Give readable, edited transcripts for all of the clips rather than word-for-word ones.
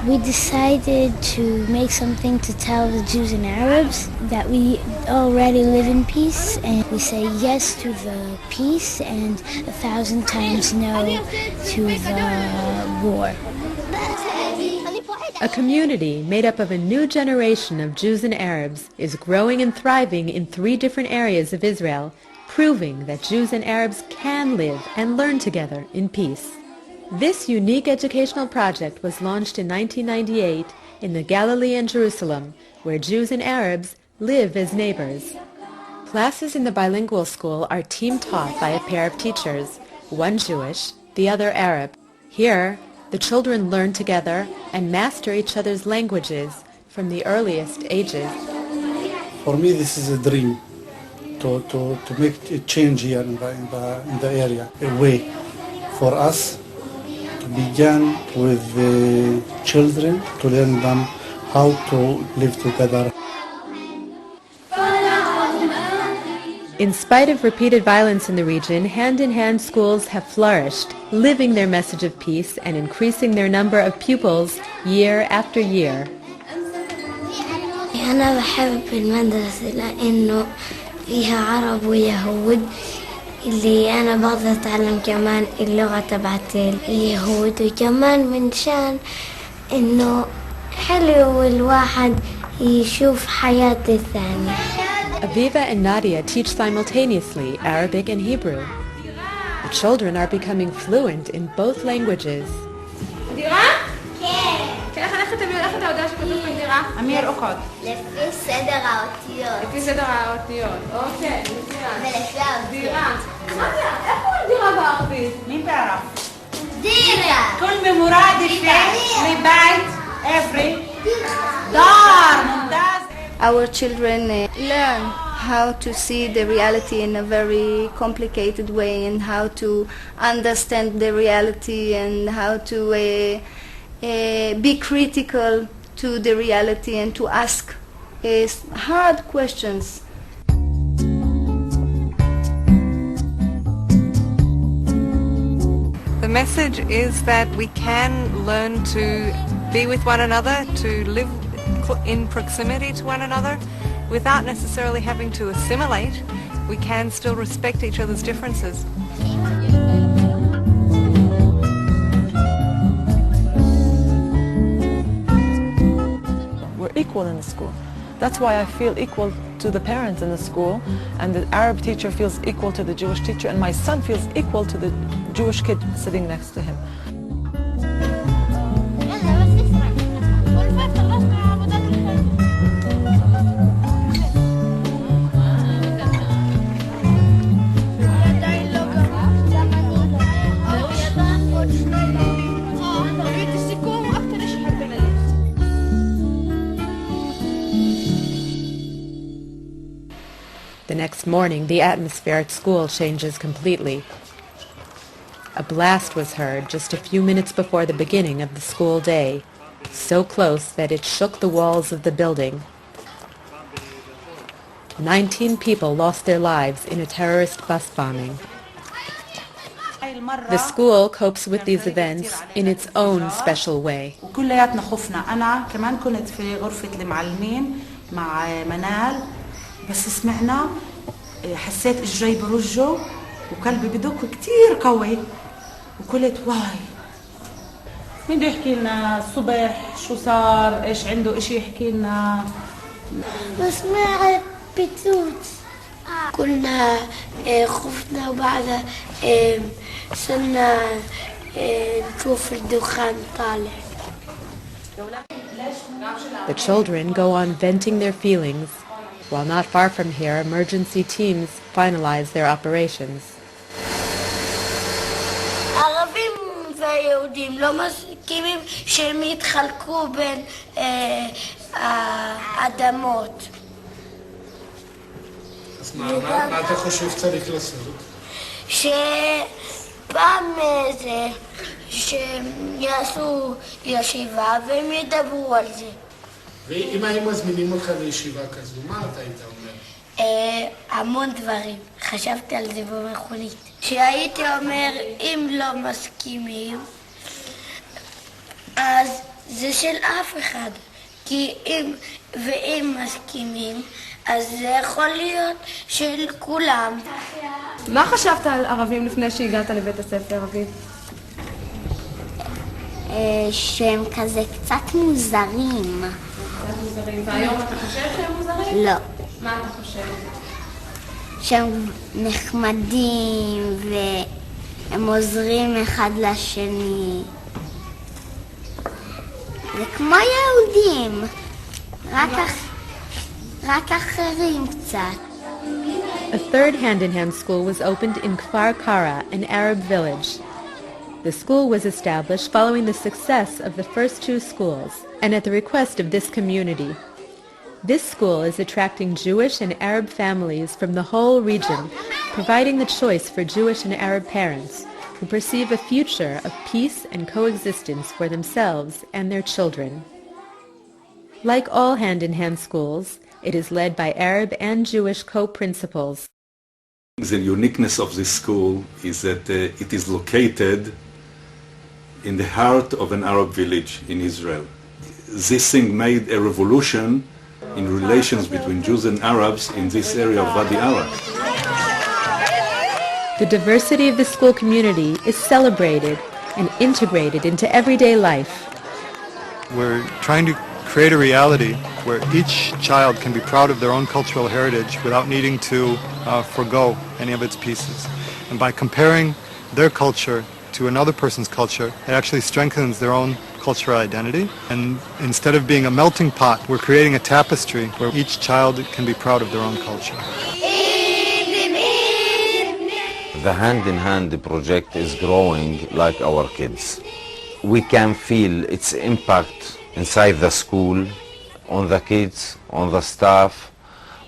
We decided to make something to tell the Jews and Arabs that we already live in peace, and we say yes to the peace and 1,000 times no to the war. A community made up of a new generation of Jews and Arabs is growing and thriving in 3 different areas of Israel, proving that Jews and Arabs can live and learn together in peace. This unique educational project was launched in 1998 in the Galilee and Jerusalem, where Jews and Arabs live as neighbors. Classes in the bilingual school are team-taught by a pair of teachers, one Jewish, the other Arab. Here, the children learn together and master each other's languages from the earliest ages. For me, this is a dream to make a change here in the area, a way for us to begin with the children, to learn them how to live together. In spite of repeated violence in the region, hand-in-hand schools have flourished, living their message of peace and increasing their number of pupils year after year. أنا بحب المدرسة لأنه فيها عرب ويهود اللي أنا بقدر أتعلم كمان اللغة تبعت اليهود وكمان من شان إنه حلو الواحد يشوف حياة الثانية. Aviva and Nadia teach simultaneously Arabic and Hebrew. The children are becoming fluent in both languages. אמיר, אוקוד. לפי סדר האותיות. לפי סדר האותיות, אוקיי. ולפי האותיות. נדיה, איך קוראים דירה בערבית? מי בערב? דירה. כל ממורדיפה מבית עברי. דار, מומתaz. Our children learn how to see the reality in a very complicated way and how to understand the reality and how to be critical to the reality and to ask hard questions. The message is that we can learn to be with one another, to live in proximity to one another without necessarily having to assimilate. We can still respect each other's differences. We're equal in the school. That's why I feel equal to the parents in the school, and the Arab teacher feels equal to the Jewish teacher, and my son feels equal to the Jewish kid sitting next to him. The next morning, the atmosphere at school changes completely. A blast was heard just a few minutes before the beginning of the school day, so close that it shook the walls of the building. 19 people lost their lives in a terrorist bus bombing. The school copes with these events in its own special way. وكلياتنا خفنا. أنا كمان كنت في غرفة المعلمين مع منال، بس سمعنا حسيت إجري برجه وقلبي بدق كتير قوي وقلت واي مين بده يحكي لنا الصبح شو صار، إيش عنده إشي يحكي لنا. بسمع بتوت كنا خفنا وبعدها صرنا نشوف الدخان طالع. The children go on venting their feelings, while not far from here, emergency teams finalize their operations. ערבים ויהודים לא מסכימים שהם יתחלקו בין האדמות. אז מה אתה חושב צריך לעשות? שפעם זה שיעשו ישיבה והם ידברו על זה. ואם היו מזמינים אותך לישיבה כזו, מה אתה היית אומר? המון דברים. חשבתי על זה במכונית. כשהייתי אומר, אם לא מסכימים, אז זה של אף אחד. כי אם מסכימים, אז זה יכול להיות של כולם. מה חשבת על ערבים לפני שהגעת לבית הספר, אביב? שהם כזה קצת מוזרים. והיום אתה חושב שהם מוזרים? לא. מה אתה חושב? שהם נחמדים והם עוזרים אחד לשני. זה כמו יהודים, רק אחרים קצת. A third hand-in-hand school was opened in Kfar Kara, an Arab village. The school was established following the success of the first two schools and at the request of this community. This school is attracting Jewish and Arab families from the whole region, providing the choice for Jewish and Arab parents who perceive a future of peace and coexistence for themselves and their children. Like all hand-in-hand schools, it is led by Arab and Jewish co-principals. The uniqueness of this school is that it is located in the heart of an Arab village in Israel. This thing made a revolution in relations between Jews and Arabs in this area of Wadi Ara. The diversity of the school community is celebrated and integrated into everyday life. We're trying to create a reality where each child can be proud of their own cultural heritage without needing to forgo any of its pieces. And by comparing their culture to another person's culture, it actually strengthens their own cultural identity. And instead of being a melting pot, we're creating a tapestry where each child can be proud of their own culture. The hand-in-hand project is growing like our kids. We can feel its impact inside the school, on the kids, on the staff,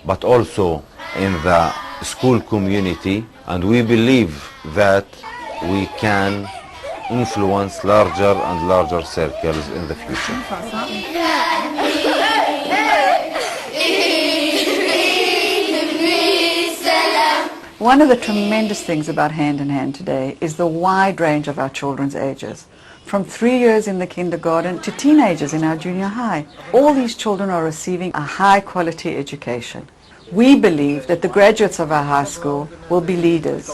but also in the school community, and we believe that we can influence larger and larger circles in the future. One of the tremendous things about Hand in Hand today is the wide range of our children's ages. From 3 years in the kindergarten to teenagers in our junior high. All these children are receiving a high quality education. We believe that the graduates of our high school will be leaders.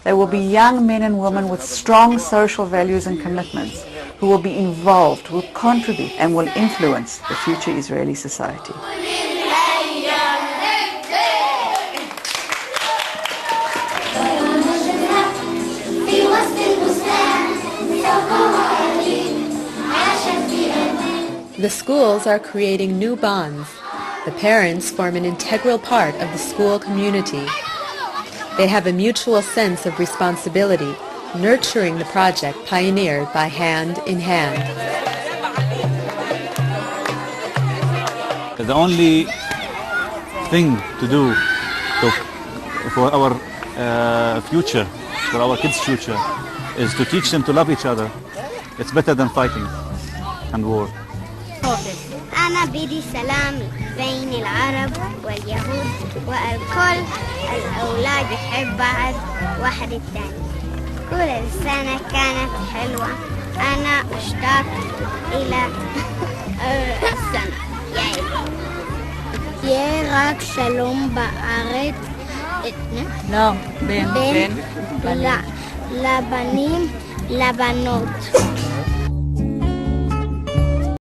They will be young men and women with strong social values and commitments who will be involved, will contribute and will influence the future Israeli society. The schools are creating new bonds. The parents form an integral part of the school community. They have a mutual sense of responsibility, nurturing the project pioneered by Hand in Hand. The only thing to do for our future, for our kids' future, is to teach them to love each other. It's better than fighting and war. أنا بدي سلام بين العرب واليهود والكل الأولاد يحب بعض واحد الثاني. كل سنة كانت حلوة. أنا أشتاق إلى السنة. يا רק שלום בארץ. לא, בין לבנים לבנות.